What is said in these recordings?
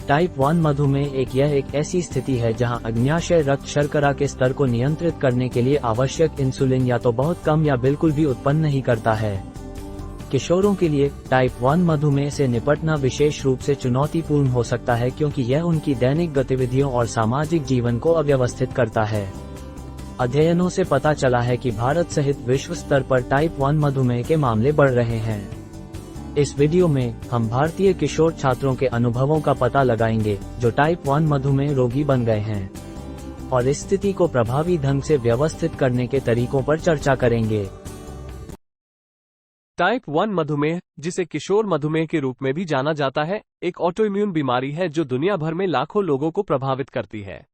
Type 1 मधुमेह यह एक ऐसी स्थिति है जहां अग्न्याशय रक्त शर्करा के स्तर को नियंत्रित करने के लिए आवश्यक इंसुलिन या तो बहुत कम या बिल्कुल भी उत्पन्न नहीं करता है। किशोरों के लिए टाइप 1 मधुमेह से निपटना विशेष रूप से चुनौतीपूर्ण हो सकता है क्योंकि यह उनकी दैनिक गतिविधियों और सामाजिक जीवन को अव्यवस्थित करता है। अध्ययनों से पता चला है कि भारत सहित विश्व स्तर पर टाइप 1 मधुमेह के मामले बढ़ रहे हैं। इस वीडियो में हम भारतीय किशोर छात्रों के अनुभवों का पता लगाएंगे जो टाइप 1 मधुमेह रोगी बन गए हैं और इस स्थिति को प्रभावी ढंग से व्यवस्थित करने के तरीकों पर चर्चा करेंगे। टाइप 1 मधुमेह, जिसे किशोर मधुमेह के रूप में भी जाना जाता है, एक ऑटोइम्यून बीमारी है जो दुनिया भर में लाखों लोगों को प्रभावित करती है।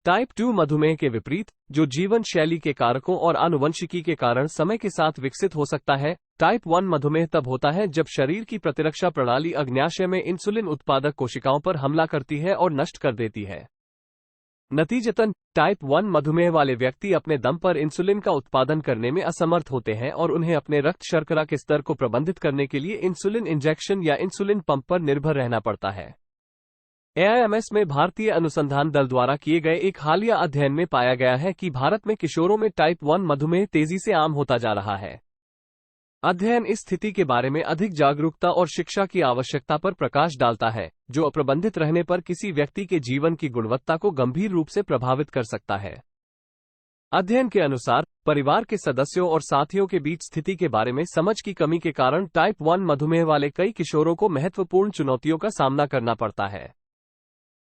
टाइप 2 मधुमेह के विपरीत, जो जीवन शैली के कारकों और आनुवंशिकी के कारण समय के साथ विकसित हो सकता है, टाइप 1 मधुमेह तब होता है जब शरीर की प्रतिरक्षा प्रणाली अग्न्याशय में इंसुलिन उत्पादक कोशिकाओं पर हमला करती है और नष्ट कर देती है। नतीजतन टाइप 1 मधुमेह वाले व्यक्ति अपने दम पर इंसुलिन का उत्पादन करने में असमर्थ होते हैं और उन्हें अपने रक्त शर्करा के स्तर को प्रबंधित करने के लिए इंसुलिन इंजेक्शन या इंसुलिन पंप पर निर्भर रहना पड़ता है। AIMS में भारतीय अनुसंधान दल द्वारा किए गए एक हालिया अध्ययन में पाया गया है कि भारत में किशोरों में टाइप 1 मधुमेह तेजी से आम होता जा रहा है। अध्ययन इस स्थिति के बारे में अधिक जागरूकता और शिक्षा की आवश्यकता पर प्रकाश डालता है, जो अप्रबंधित रहने पर किसी व्यक्ति के जीवन की गुणवत्ता को गंभीर रूप से प्रभावित कर सकता है। अध्ययन के अनुसार, परिवार के सदस्यों और साथियों के बीच स्थिति के बारे में समझ की कमी के कारण टाइप 1 मधुमेह वाले कई किशोरों को महत्वपूर्ण चुनौतियों का सामना करना पड़ता है।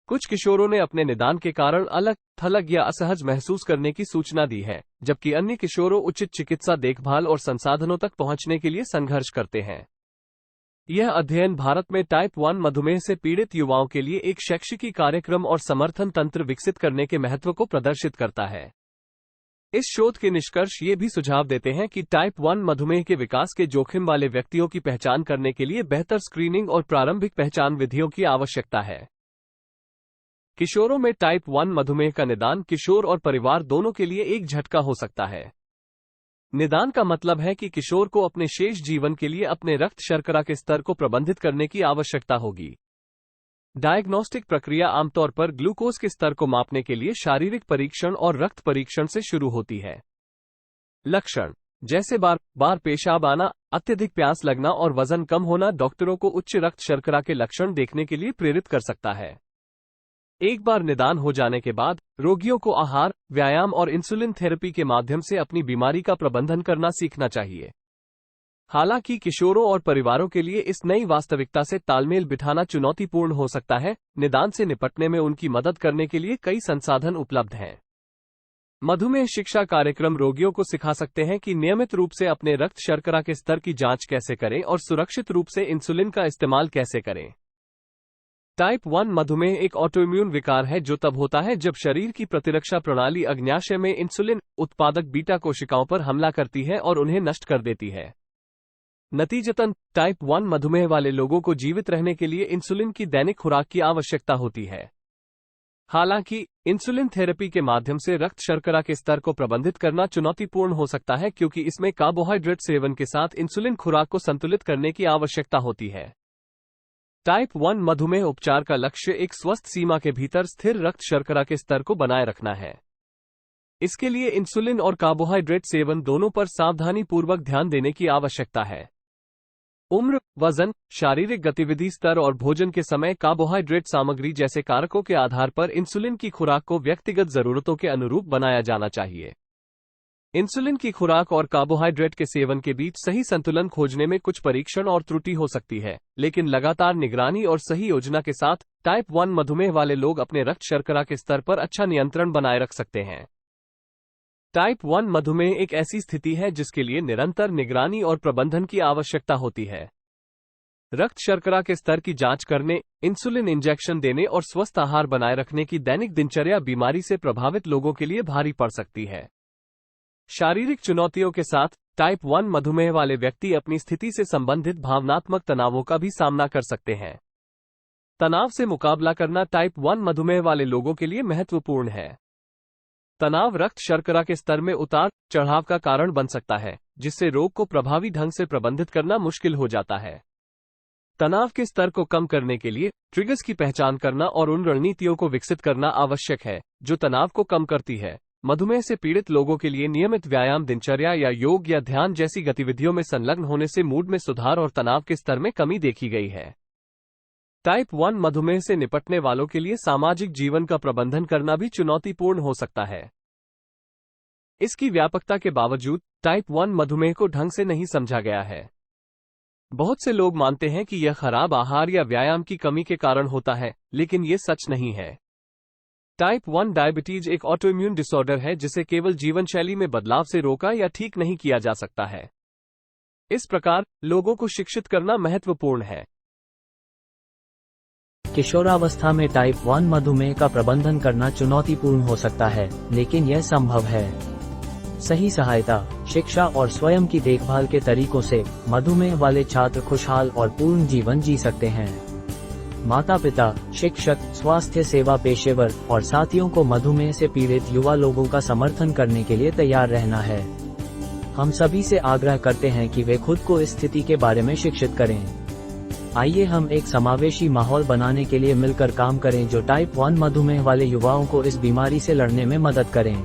कुछ किशोरों ने अपने निदान के कारण अलग थलग या असहज महसूस करने की सूचना दी है, जबकि अन्य किशोरों उचित चिकित्सा देखभाल और संसाधनों तक पहुंचने के लिए संघर्ष करते हैं। यह अध्ययन भारत में टाइप 1 मधुमेह से पीड़ित युवाओं के लिए एक शैक्षिकी कार्यक्रम और समर्थन तंत्र विकसित करने के महत्व को प्रदर्शित करता है। इस शोध के निष्कर्ष ये भी सुझाव देते हैं कि टाइप 1 मधुमेह के विकास के जोखिम वाले व्यक्तियों की पहचान करने के लिए बेहतर स्क्रीनिंग और प्रारंभिक पहचान विधियों की आवश्यकता है। किशोरों में टाइप 1 मधुमेह का निदान किशोर और परिवार दोनों के लिए एक झटका हो सकता है। निदान का मतलब है कि किशोर को अपने शेष जीवन के लिए अपने रक्त शर्करा के स्तर को प्रबंधित करने की आवश्यकता होगी। डायग्नोस्टिक प्रक्रिया आमतौर पर ग्लूकोज के स्तर को मापने के लिए शारीरिक परीक्षण और रक्त परीक्षण से शुरू होती है। लक्षण जैसे बार बार पेशाब आना, अत्यधिक प्यास लगना और वजन कम होना डॉक्टरों को उच्च रक्त शर्करा के लक्षण देखने के लिए प्रेरित कर सकता है। एक बार निदान हो जाने के बाद रोगियों को आहार, व्यायाम और इंसुलिन थेरेपी के माध्यम से अपनी बीमारी का प्रबंधन करना सीखना चाहिए। हालांकि किशोरों और परिवारों के लिए इस नई वास्तविकता से तालमेल बिठाना चुनौतीपूर्ण हो सकता है। निदान से निपटने में उनकी मदद करने के लिए कई संसाधन उपलब्ध हैं। मधुमेह शिक्षा कार्यक्रम रोगियों को सिखा सकते हैं कि नियमित रूप से अपने रक्त शर्करा के स्तर की जांच कैसे करें और सुरक्षित रूप से इंसुलिन का इस्तेमाल कैसे करें। टाइप 1 मधुमेह एक ऑटोइम्यून विकार है जो तब होता है जब शरीर की प्रतिरक्षा प्रणाली अग्न्याशय में इंसुलिन उत्पादक बीटा कोशिकाओं पर हमला करती है और उन्हें नष्ट कर देती है। नतीजतन टाइप 1 मधुमेह वाले लोगों को जीवित रहने के लिए इंसुलिन की दैनिक खुराक की आवश्यकता होती है। हालांकि इंसुलिन थेरेपी के माध्यम से रक्त शर्करा के स्तर को प्रबंधित करना चुनौतीपूर्ण हो सकता है क्योंकि इसमें कार्बोहाइड्रेट सेवन के साथ इंसुलिन खुराक को संतुलित करने की आवश्यकता होती है। टाइप 1 मधुमेह उपचार का लक्ष्य एक स्वस्थ सीमा के भीतर स्थिर रक्त शर्करा के स्तर को बनाए रखना है। इसके लिए इंसुलिन और कार्बोहाइड्रेट सेवन दोनों पर सावधानीपूर्वक ध्यान देने की आवश्यकता है। उम्र, वजन, शारीरिक गतिविधि स्तर और भोजन के समय कार्बोहाइड्रेट सामग्री जैसे कारकों के आधार पर इंसुलिन की खुराक को व्यक्तिगत जरूरतों के अनुरूप बनाया जाना चाहिए। इंसुलिन की खुराक और कार्बोहाइड्रेट के सेवन के बीच सही संतुलन खोजने में कुछ परीक्षण और त्रुटि हो सकती है, लेकिन लगातार निगरानी और सही योजना के साथ टाइप 1 मधुमेह वाले लोग अपने रक्त शर्करा के स्तर पर अच्छा नियंत्रण बनाए रख सकते हैं। टाइप 1 मधुमेह एक ऐसी स्थिति है जिसके लिए निरंतर निगरानी और प्रबंधन की आवश्यकता होती है। रक्त शर्करा के स्तर की जांच करने, इंसुलिन इंजेक्शन देने और स्वस्थ आहार बनाए रखने की दैनिक दिनचर्या बीमारी से प्रभावित लोगों के लिए भारी पड़ सकती है। शारीरिक चुनौतियों के साथ टाइप 1 मधुमेह वाले व्यक्ति अपनी स्थिति से संबंधित भावनात्मक तनावों का भी सामना कर सकते हैं। तनाव से मुकाबला करना टाइप 1 मधुमेह वाले लोगों के लिए महत्वपूर्ण है। तनाव रक्त शर्करा के स्तर में उतार चढ़ाव का कारण बन सकता है, जिससे रोग को प्रभावी ढंग से प्रबंधित करना मुश्किल हो जाता है। तनाव के स्तर को कम करने के लिए ट्रिगर्स की पहचान करना और उन रणनीतियों को विकसित करना आवश्यक है जो तनाव को कम करती है। मधुमेह से पीड़ित लोगों के लिए नियमित व्यायाम, दिनचर्या या योग या ध्यान जैसी गतिविधियों में संलग्न होने से मूड में सुधार और तनाव के स्तर में कमी देखी गई है। टाइप 1 मधुमेह से निपटने वालों के लिए सामाजिक जीवन का प्रबंधन करना भी चुनौतीपूर्ण हो सकता है। इसकी व्यापकता के बावजूद टाइप 1 मधुमेह को ढंग से नहीं समझा गया है। बहुत से लोग मानते हैं कि यह खराब आहार या व्यायाम की कमी के कारण होता है, लेकिन यह सच नहीं है। टाइप 1 डायबिटीज एक ऑटोइम्यून डिसऑर्डर है जिसे केवल जीवनशैली में बदलाव से रोका या ठीक नहीं किया जा सकता है। इस प्रकार लोगों को शिक्षित करना महत्वपूर्ण है। किशोरावस्था में टाइप 1 मधुमेह का प्रबंधन करना चुनौतीपूर्ण हो सकता है, लेकिन यह संभव है। सही सहायता, शिक्षा और स्वयं की देखभाल के तरीकों से मधुमेह वाले छात्र खुशहाल और पूर्ण जीवन जी सकते हैं। माता पिता, शिक्षक, स्वास्थ्य सेवा पेशेवर और साथियों को मधुमेह से पीड़ित युवा लोगों का समर्थन करने के लिए तैयार रहना है। हम सभी से आग्रह करते हैं कि वे खुद को इस स्थिति के बारे में शिक्षित करें। आइए हम एक समावेशी माहौल बनाने के लिए मिलकर काम करें जो टाइप 1 मधुमेह वाले युवाओं को इस बीमारी से लड़ने में मदद करें।